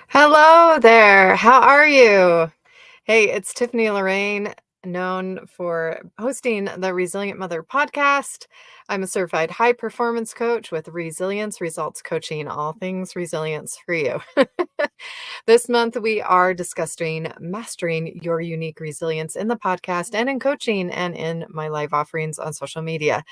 Hello there. How are you? Hey, it's Tiffany Lorraine, known for hosting the Resilient Mother podcast. I'm a certified high performance coach with resilience results coaching, all things resilience for you. This month, we are discussing mastering your unique resilience in the podcast and in coaching and in my live offerings on social media.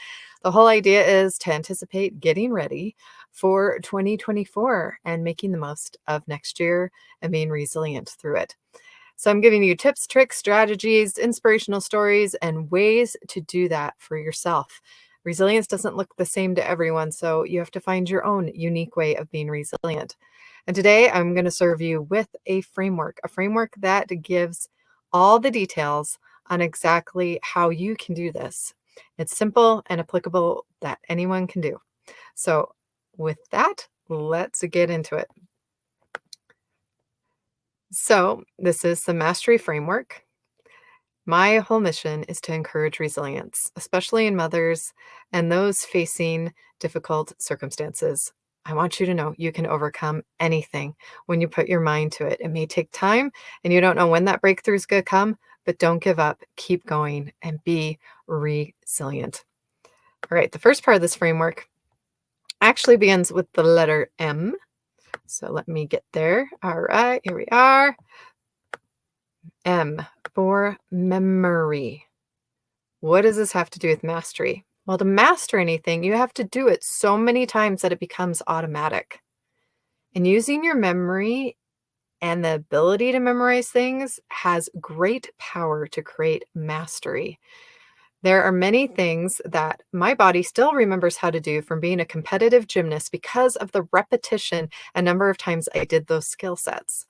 The whole idea is to anticipate getting ready for 2024 and making the most of next year and being resilient through it. So I'm giving you tips, tricks, strategies, inspirational stories, and ways to do that for yourself. Resilience doesn't look the same to everyone, so you have to find your own unique way of being resilient. And today I'm going to serve you with a framework that gives all the details on exactly how you can do this. It's simple and applicable that anyone can do. So with that, let's get into it. So this is the mastery framework. My whole mission is to encourage resilience, especially in mothers and those facing difficult circumstances. I want you to know you can overcome anything when you put your mind to it. It may take time and you don't know when that breakthrough is going to come, but don't give up. Keep going and be resilient. All right, the first part of this framework actually begins with the letter M. So let me get there. All right, here we are. M for memory. What does this have to do with mastery? Well, to master anything, you have to do it so many times that it becomes automatic. And using your memory and the ability to memorize things has great power to create mastery. There are many things that my body still remembers how to do from being a competitive gymnast because of the repetition and number of times I did those skill sets.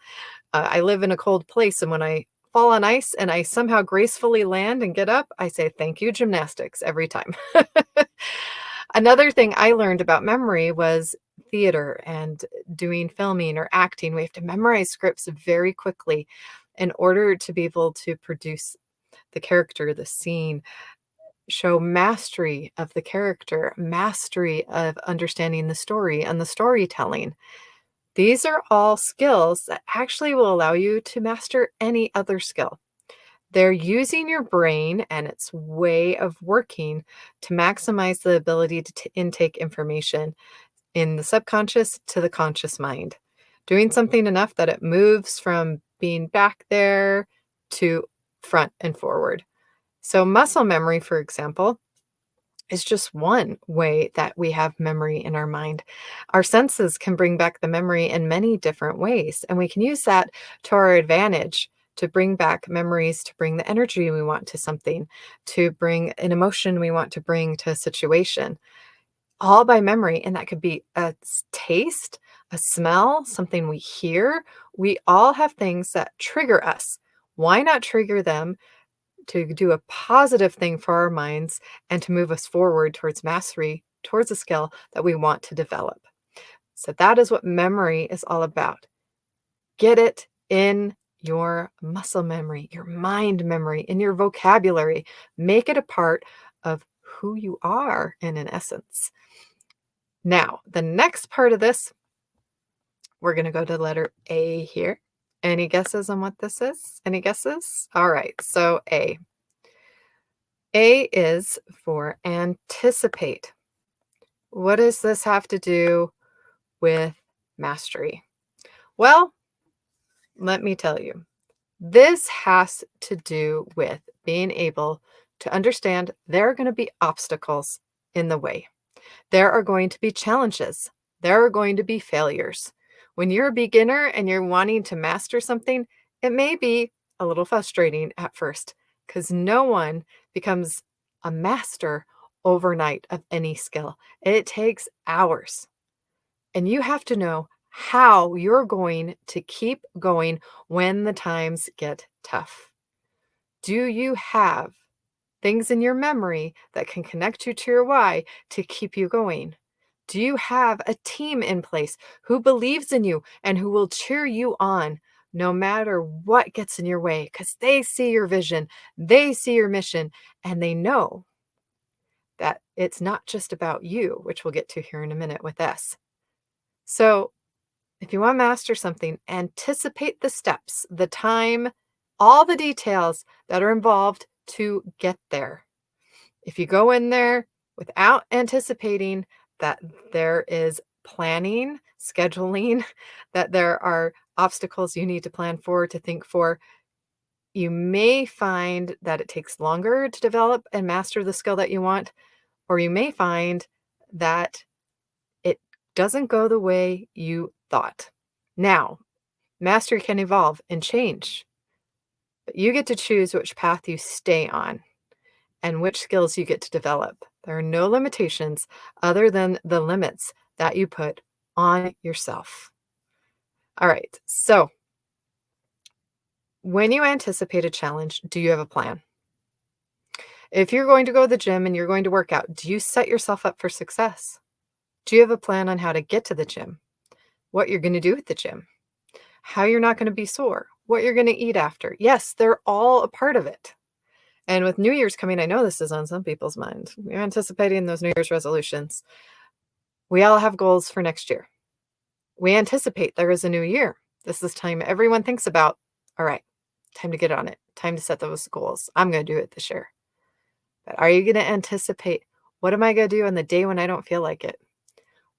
I live in a cold place, and when I fall on ice and I somehow gracefully land and get up, I say, "Thank you, gymnastics," every time. Another thing I learned about memory was theater and doing filming or acting. We have to memorize scripts very quickly in order to be able to produce the character, the scene, show mastery of the character, mastery of understanding the story and the storytelling. These are all skills that actually will allow you to master any other skill. They're using your brain and its way of working to maximize the ability to intake information in the subconscious to the conscious mind. Doing something enough that it moves from being back there to front and forward. So, muscle memory, for example, is just one way that we have memory in our mind. Our senses can bring back the memory in many different ways, and we can use that to our advantage to bring back memories, to bring the energy we want to something, to bring an emotion we want to bring to a situation, all by memory. And that could be a taste, a smell, something we hear. We all have things that trigger us. Why not trigger them to do a positive thing for our minds and to move us forward towards mastery, towards a skill that we want to develop? So that is what memory is all about. Get it in your muscle memory, your mind memory, in your vocabulary. Make it a part of who you are in an essence. Now, the next part of this, we're going to go to the letter A here. Any guesses on what this is? Any guesses? All right, so A. A is for anticipate. What does this have to do with mastery? Well, let me tell you. This has to do with being able to understand there are going to be obstacles in the way. There are going to be challenges. There are going to be failures. When you're a beginner and you're wanting to master something, it may be a little frustrating at first because no one becomes a master overnight of any skill. It takes hours. And you have to know how you're going to keep going when the times get tough. Do you have things in your memory that can connect you to your why to keep you going? Do you have a team in place who believes in you and who will cheer you on no matter what gets in your way? Because they see your vision, they see your mission, and they know that it's not just about you, which we'll get to here in a minute with S. So If you want to master something, anticipate the steps, the time, all the details that are involved to get there. If you go in there without anticipating that there is planning, scheduling, that there are obstacles you need to plan for, to think for, you may find that it takes longer to develop and master the skill that you want, or you may find that it doesn't go the way you thought. Now, mastery can evolve and change, but you get to choose which path you stay on and which skills you get to develop. There are no limitations other than the limits that you put on yourself. All right, so when you anticipate a challenge, do you have a plan? If you're going to go to the gym and you're going to work out, do you set yourself up for success? Do you have a plan on how to get to the gym? What you're going to do at the gym? How you're not going to be sore? What you're going to eat after? Yes, they're all a part of it. And with New Year's coming, I know this is on some people's mind. You're anticipating those New Year's resolutions. We all have goals for next year. We anticipate there is a new year. This is time everyone thinks about, all right, time to get on it. Time to set those goals. I'm going to do it this year. But are you going to anticipate, what am I going to do on the day when I don't feel like it?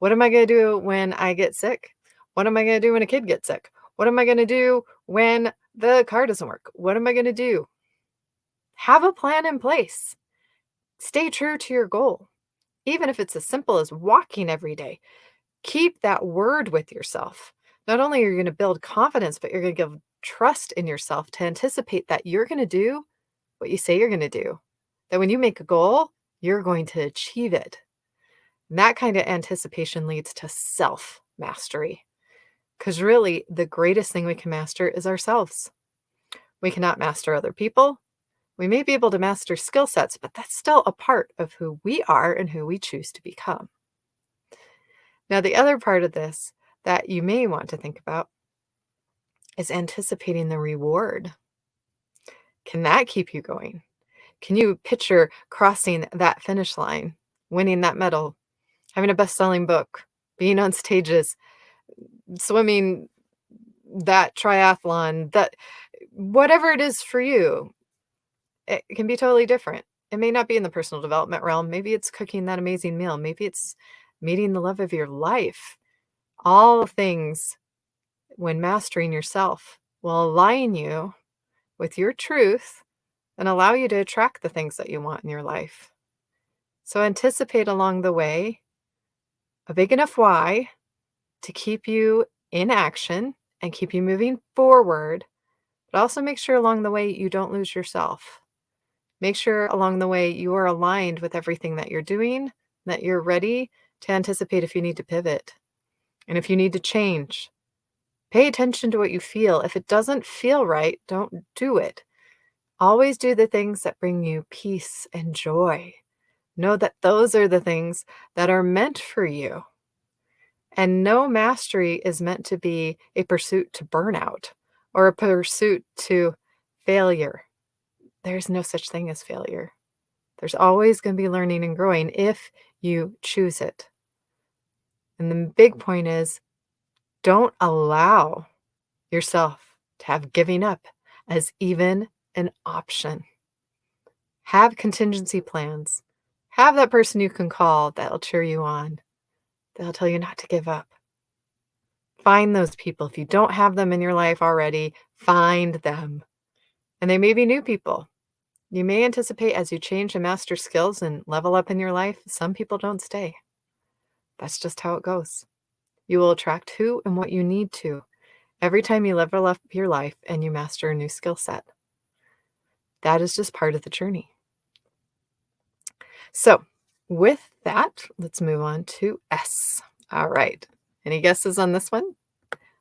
What am I going to do when I get sick? What am I going to do when a kid gets sick? What am I going to do when the car doesn't work? What am I going to do? Have a plan in place. Stay true to your goal. Even if it's as simple as walking every day, keep that word with yourself. Not only are you going to build confidence, but you're going to give trust in yourself to anticipate that you're going to do what you say you're going to do. That when you make a goal, you're going to achieve it. And that kind of anticipation leads to self-mastery. Because really, the greatest thing we can master is ourselves. We cannot master other people. We may be able to master skill sets, but that's still a part of who we are and who we choose to become. Now, the other part of this that you may want to think about is anticipating the reward. Can that keep you going? Can you picture crossing that finish line, winning that medal, having a best-selling book, being on stages, swimming that triathlon, that whatever it is for you, it can be totally different. It may not be in the personal development realm. Maybe it's cooking that amazing meal. Maybe it's meeting the love of your life. All things, when mastering yourself, will align you with your truth and allow you to attract the things that you want in your life. So anticipate along the way a big enough why to keep you in action and keep you moving forward, but also make sure along the way you don't lose yourself. Make sure along the way you are aligned with everything that you're doing, that you're ready to anticipate if you need to pivot and if you need to change. Pay attention to what you feel. If it doesn't feel right, don't do it. Always do the things that bring you peace and joy. Know that those are the things that are meant for you. And no mastery is meant to be a pursuit to burnout or a pursuit to failure. There's no such thing as failure. There's always going to be learning and growing if you choose it. And the big point is, don't allow yourself to have giving up as even an option. Have contingency plans. Have that person you can call that'll cheer you on. They'll tell you not to give up. Find those people. If you don't have them in your life already, find them. And they may be new people. You may anticipate as you change and master skills and level up in your life, some people don't stay. That's just how it goes. You will attract who and what you need to every time you level up your life and you master a new skill set. That is just part of the journey. So with that, let's move on to S. All right. Any guesses on this one?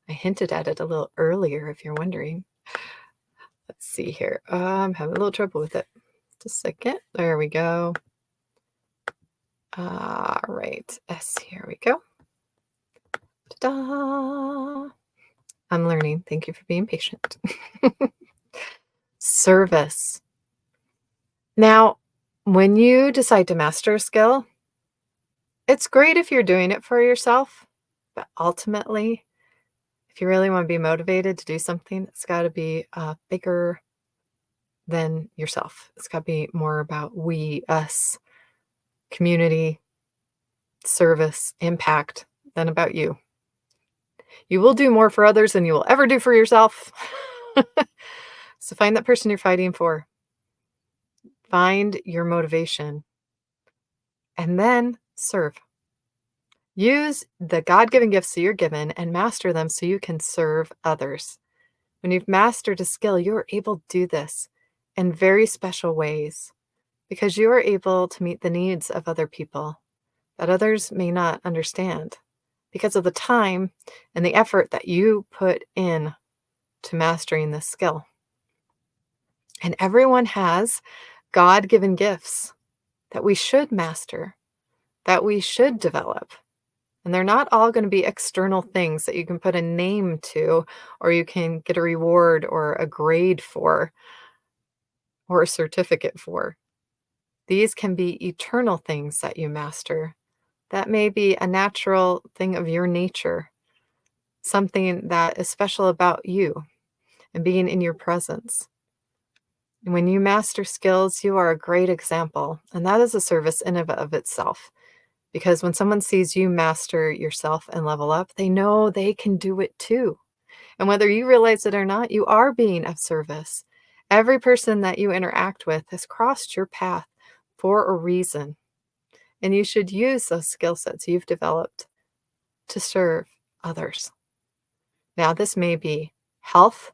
I hinted at it a little earlier, if you're wondering. Let's see here. I'm having a little trouble with it. Just a second. There we go. All right. S, here we go. Ta-da! I'm learning. Thank you for being patient. Service. Now, when you decide to master a skill, it's great if you're doing it for yourself, but ultimately, If you really wanna be motivated to do something, it's gotta be, bigger than yourself. It's gotta be more about we, us, community, service, impact than about you. You will do more for others than you will ever do for yourself. So find that person you're fighting for. Find your motivation and then serve. Use the God-given gifts that you're given and master them so you can serve others. When you've mastered a skill, you're able to do this in very special ways because you are able to meet the needs of other people that others may not understand because of the time and the effort that you put in to mastering this skill. And everyone has God-given gifts that we should master, that we should develop. And they're not all going to be external things that you can put a name to, or you can get a reward or a grade for, or a certificate for. These can be eternal things that you master. That may be a natural thing of your nature, something that is special about you and being in your presence. And when you master skills, you are a great example. And that is a service in and of itself. Because when someone sees you master yourself and level up, they know they can do it too. And whether you realize it or not, you are being of service. Every person that you interact with has crossed your path for a reason. And you should use those skill sets you've developed to serve others. Now, this may be health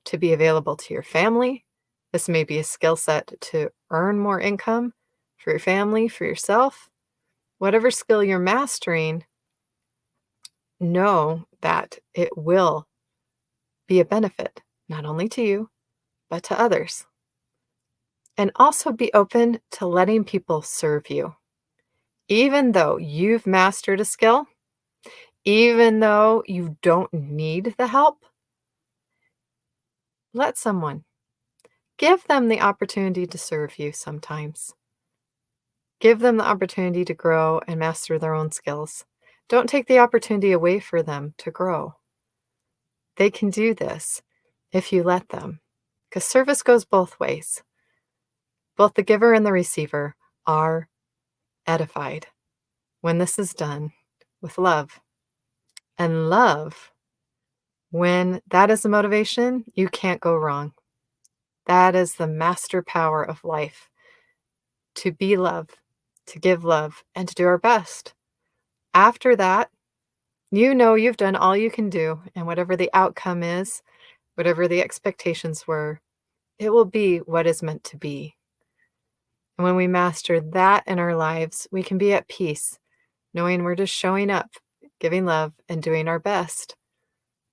to be available to your family. This may be a skill set to earn more income for your family, for yourself. Whatever skill you're mastering, know that it will be a benefit, not only to you, but to others. And also be open to letting people serve you. Even though you've mastered a skill, even though you don't need the help, let someone. Give them the opportunity to serve you sometimes. Give them the opportunity to grow and master their own skills. Don't take the opportunity away for them to grow. They can do this if you let them, because service goes both ways. Both the giver and the receiver are edified when this is done with love. And love, when that is the motivation, you can't go wrong. That is the master power of life, to be love, to give love, and to do our best. After that, you know you've done all you can do, and whatever the outcome is, whatever the expectations were, it will be what is meant to be. And when we master that in our lives, we can be at peace, knowing we're just showing up, giving love, and doing our best.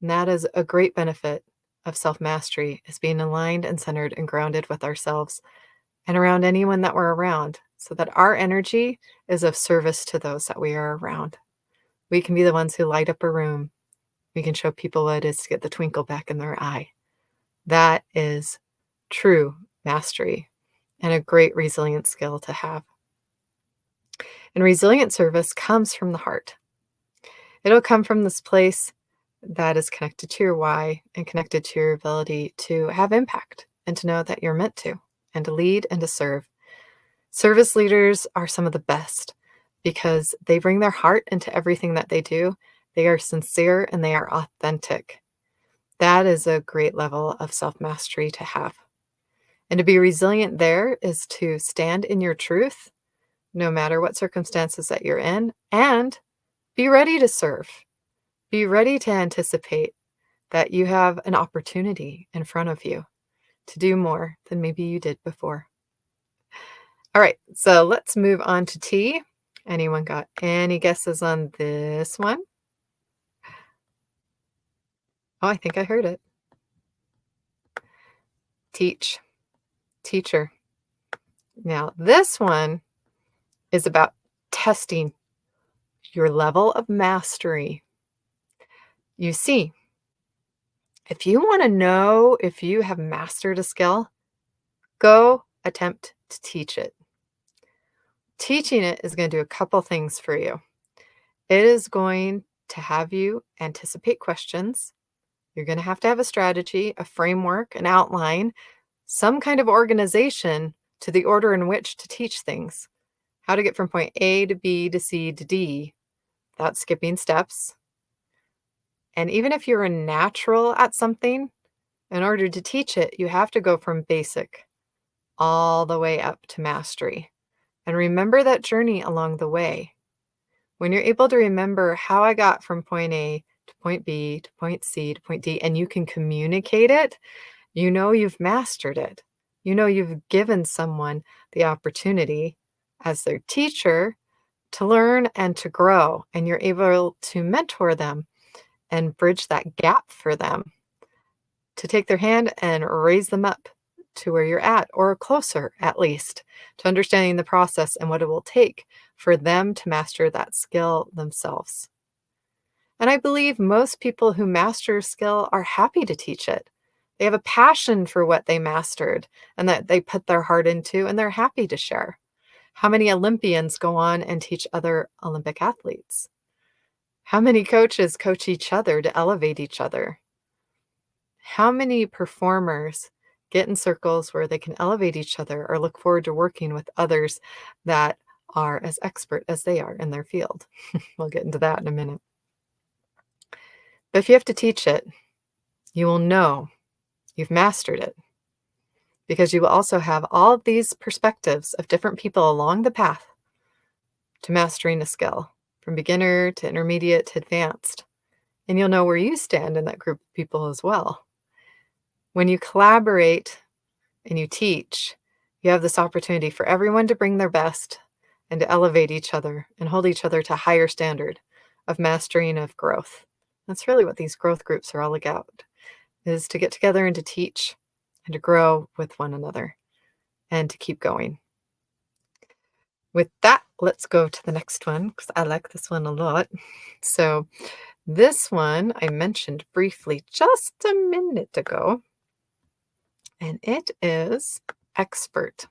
And that is a great benefit of self-mastery, is being aligned and centered and grounded with ourselves and around anyone that we're around, so that our energy is of service to those that we are around. We can be the ones who light up a room. We can show people what it is to get the twinkle back in their eye. That is true mastery and a great resilient skill to have. And resilient service comes from the heart. It'll come from this place that is connected to your why and connected to your ability to have impact and to know that you're meant to, and to lead and to serve. Service leaders are some of the best because they bring their heart into everything that they do. They are sincere and they are authentic. That is a great level of self-mastery to have. And to be resilient there is to stand in your truth, no matter what circumstances that you're in, and be ready to serve. Be ready to anticipate that you have an opportunity in front of you to do more than maybe you did before. All right, so let's move on to T. Anyone got any guesses on this one? Oh, I think I heard it. Teach. Teacher. Now, this one is about testing your level of mastery. You see, if you want to know if you have mastered a skill, go attempt to teach it. Teaching it is going to do a couple things for you. It is going to have you anticipate questions You're going to have a strategy, a framework, an outline, some kind of organization to the order in which to teach things. How to get from point A to B to C to D, without skipping steps. And even if you're a natural at something, in order to teach it, you have to go from basic all the way up to mastery. And remember that journey along the way. When you're able to remember how I got from point A to point B to point C to point D, and you can communicate it, you know you've mastered it. You know you've given someone the opportunity as their teacher to learn and to grow, and you're able to mentor them and bridge that gap for them, to take their hand and raise them up to where you're at, or closer at least, to understanding the process and what it will take for them to master that skill themselves. And I believe most people who master a skill are happy to teach it. They have a passion for what they mastered and that they put their heart into, and they're happy to share. How many Olympians go on and teach other Olympic athletes? How many coaches coach each other to elevate each other? How many performers get in circles where they can elevate each other or look forward to working with others that are as expert as they are in their field? We'll get into that in a minute. But if you have to teach it, you will know you've mastered it, because you will also have all of these perspectives of different people along the path to mastering a skill, from beginner to intermediate to advanced. And you'll know where you stand in that group of people as well. When you collaborate and you teach, you have this opportunity for everyone to bring their best and to elevate each other and hold each other to a higher standard of mastery and of growth. That's really what these growth groups are all about, is to get together and to teach and to grow with one another and to keep going. With that, let's go to the next one, because I like this one a lot. So this one I mentioned briefly just a minute ago, and it is expert.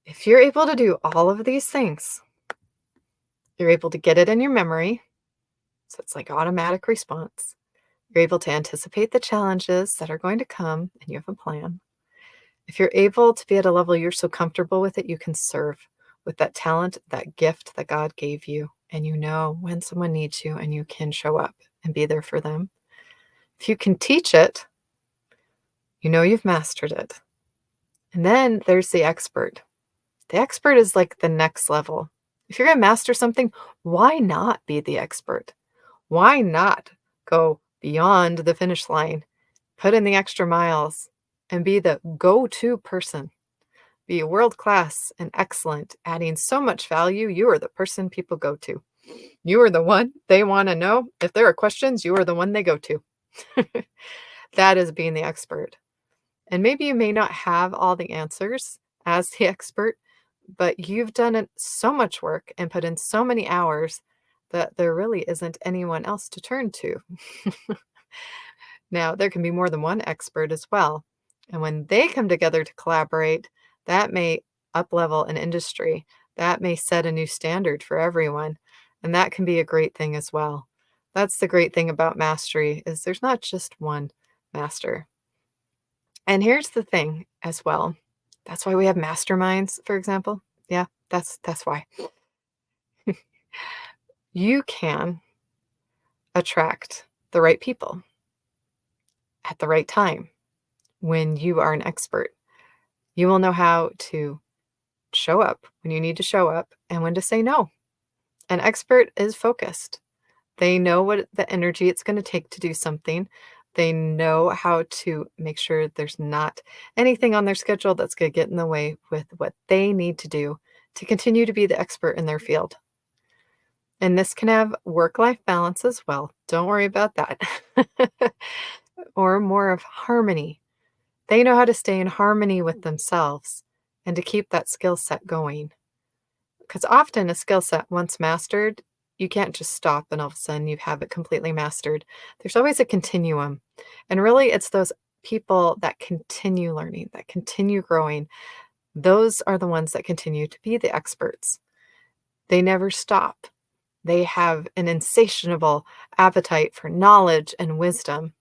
If you're able to do all of these things, you're able to get it in your memory, so it's like automatic response. You're able to anticipate the challenges that are going to come, and you have a plan. If you're able to be at a level you're so comfortable with it, you can serve with that talent, that gift that God gave you, and you know when someone needs you and you can show up and be there for them. If you can teach it, you know you've mastered it. And then there's the expert. The expert is like the next level. If you're going to master something, why not be the expert? Why not go beyond the finish line, put in the extra miles, and be the go-to person? Be world-class and excellent, adding so much value. You are the person people go to. You are the one they want to know. If there are questions, you are the one they go to. That is being the expert. And maybe you may not have all the answers as the expert, but you've done so much work and put in so many hours that there really isn't anyone else to turn to. Now, there can be more than one expert as well. And when they come together to collaborate, that may up-level an industry. That may set a new standard for everyone. And that can be a great thing as well. That's the great thing about mastery, is there's not just one master. And here's the thing as well. That's why we have masterminds, for example. Yeah, that's why. You can attract the right people at the right time when you are an expert. You will know how to show up when you need to show up and when to say no. An expert is focused. They know what the energy it's going to take to do something. They know how to make sure there's not anything on their schedule that's going to get in the way with what they need to do to continue to be the expert in their field. And this can have work-life balance as well. Don't worry about that. Or more of harmony. They know how to stay in harmony with themselves and to keep that skill set going. Because often a skill set once mastered, you can't just stop and all of a sudden you have it completely mastered. There's always a continuum. And really, it's those people that continue learning, that continue growing. Those are the ones that continue to be the experts. They never stop. They have an insatiable appetite for knowledge and wisdom,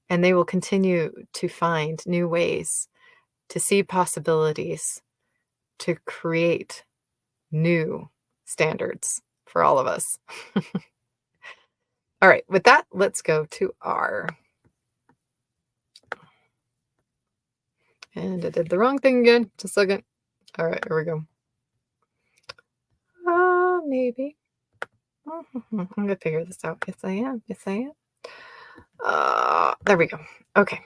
and they will continue to find new ways to see possibilities, to create new standards for all of us. All right, with that, let's go to R. And I did the wrong thing again. Just a second. All right, here we go. Maybe. I'm gonna figure this out. Yes, I am. Yes, I am. There we go. Okay.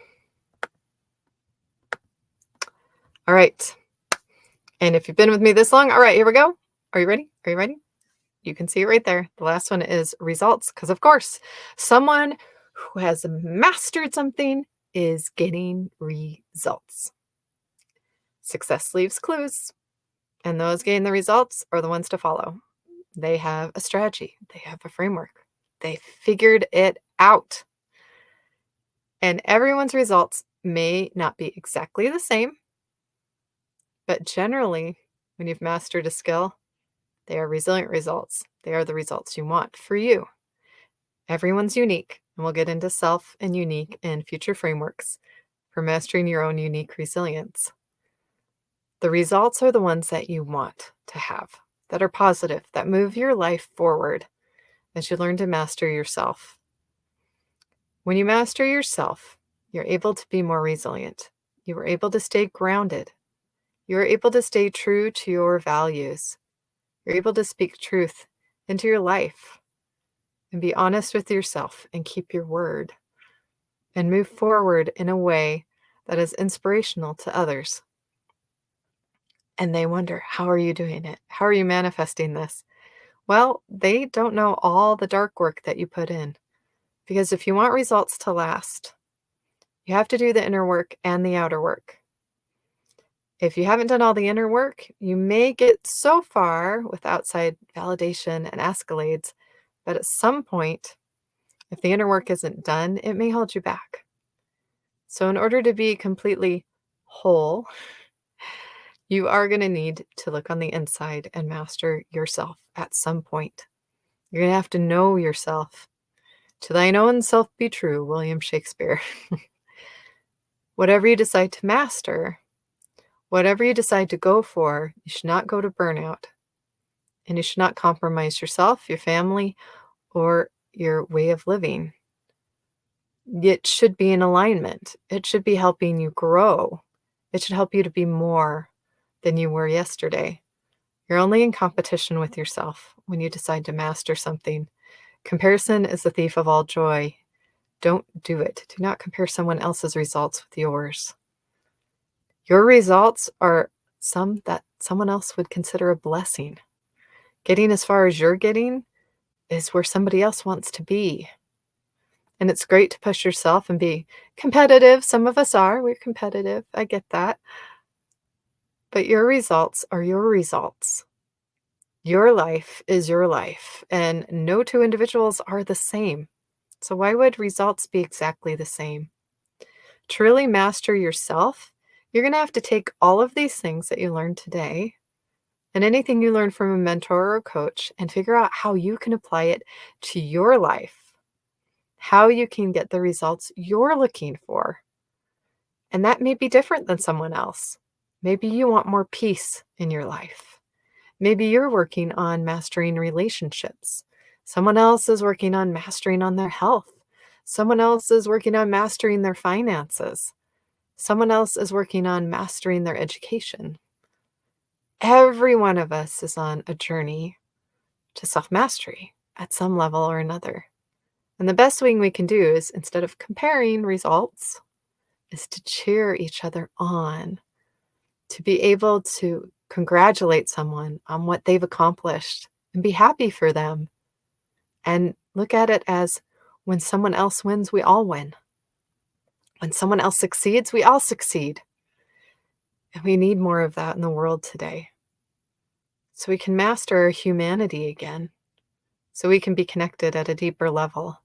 All right. And if you've been with me this long, all right, here we go. Are you ready? Are you ready? You can see it right there. The last one is results, because of course, someone who has mastered something is getting results. Success leaves clues, and those getting the results are the ones to follow. They have a strategy, they have a framework, they figured it out. And everyone's results may not be exactly the same, but generally, when you've mastered a skill, they are resilient results. They are the results you want for you. Everyone's unique, and we'll get into self and unique and future frameworks for mastering your own unique resilience. The results are the ones that you want to have, that are positive, that move your life forward as you learn to master yourself. When you master yourself, you're able to be more resilient. You are able to stay grounded. You're able to stay true to your values. You're able to speak truth into your life and be honest with yourself and keep your word and move forward in a way that is inspirational to others. And they wonder, how are you doing it? How are you manifesting this? Well, they don't know all the dark work that you put in. Because if you want results to last, you have to do the inner work and the outer work. If you haven't done all the inner work, you may get so far with outside validation and accolades, but at some point, if the inner work isn't done, it may hold you back. So in order to be completely whole, you are going to need to look on the inside and master yourself at some point. You're going to have to know yourself. To thine own self be true, William Shakespeare. Whatever you decide to master, whatever you decide to go for, you should not go to burnout. And you should not compromise yourself, your family, or your way of living. It should be in alignment. It should be helping you grow. It should help you to be more than you were yesterday. You're only in competition with yourself when you decide to master something. Comparison is the thief of all joy. Don't do it. Do not compare someone else's results with yours. Your results are some that someone else would consider a blessing. Getting as far as you're getting is where somebody else wants to be. And it's great to push yourself and be competitive. Some of us are. We're competitive. I get that. But your results are your results. Your life is your life, and no two individuals are the same. So why would results be exactly the same? To really master yourself, you're going to have to take all of these things that you learned today and anything you learn from a mentor or a coach and figure out how you can apply it to your life, how you can get the results you're looking for. And that may be different than someone else. Maybe you want more peace in your life. Maybe you're working on mastering relationships. Someone else is working on mastering on their health. Someone else is working on mastering their finances. Someone else is working on mastering their education. Every one of us is on a journey to self-mastery at some level or another. And the best thing we can do is, instead of comparing results, is to cheer each other on, to be able to congratulate someone on what they've accomplished and be happy for them. And look at it as when someone else wins, we all win. When someone else succeeds, we all succeed. And we need more of that in the world today. So we can master our humanity again. So we can be connected at a deeper level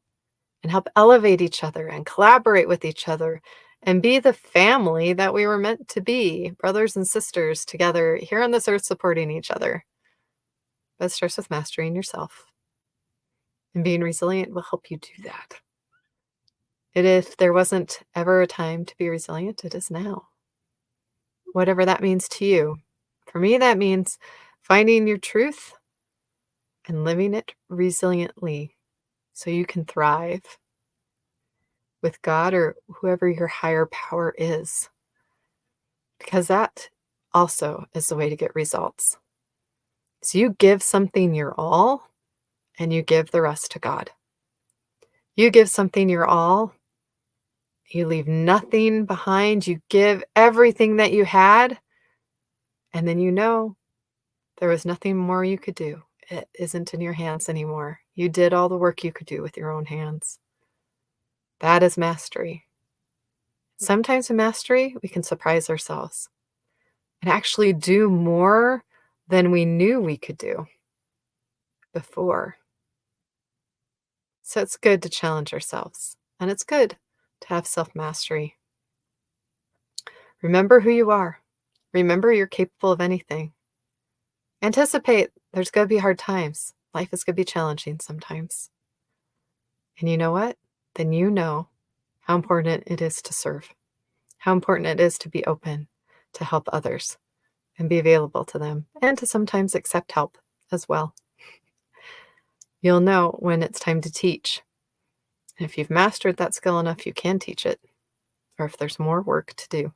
and help elevate each other and collaborate with each other and be the family that we were meant to be, brothers and sisters together here on this earth supporting each other. but it starts with mastering yourself. And being resilient will help you do that. And if there wasn't ever a time to be resilient, it is now. Whatever that means to you. For me, that means finding your truth and living it resiliently so you can thrive with God or whoever your higher power is. Because that also is the way to get results. So you give something your all and you give the rest to God. You give something your all, you leave nothing behind, you give everything that you had, and then you know there was nothing more you could do. It isn't in your hands anymore. You did all the work you could do with your own hands. That is mastery. Sometimes in mastery, we can surprise ourselves and actually do more than we knew we could do before. So it's good to challenge ourselves, and it's good to have self-mastery. Remember who you are. Remember you're capable of anything. Anticipate there's going to be hard times. Life is going to be challenging sometimes. And you know what? Then you know how important it is to serve, how important it is to be open, to help others, and be available to them, and to sometimes accept help as well. You'll know when it's time to teach. And if you've mastered that skill enough, you can teach it, or if there's more work to do.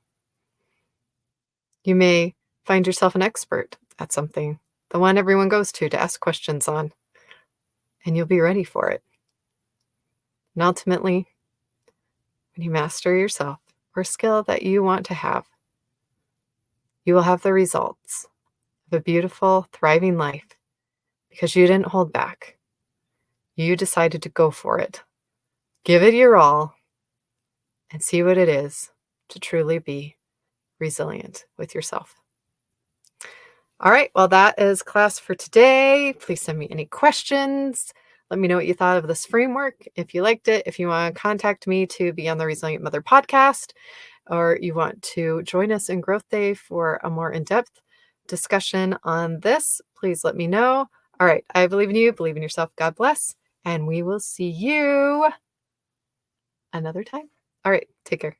You may find yourself an expert at something, the one everyone goes to ask questions on, and you'll be ready for it. And ultimately, when you master yourself or a skill that you want to have, you will have the results of a beautiful, thriving life because you didn't hold back. You decided to go for it. Give it your all and see what it is to truly be resilient with yourself. All right, well, that is class for today. Please send me any questions. Let me know what you thought of this framework. If you liked it, if you want to contact me to be on the Resilient Mother podcast, or you want to join us in Growth Day for a more in-depth discussion on this, please let me know. All right, I believe in you, believe in yourself. God bless, and we will see you another time. All right, take care.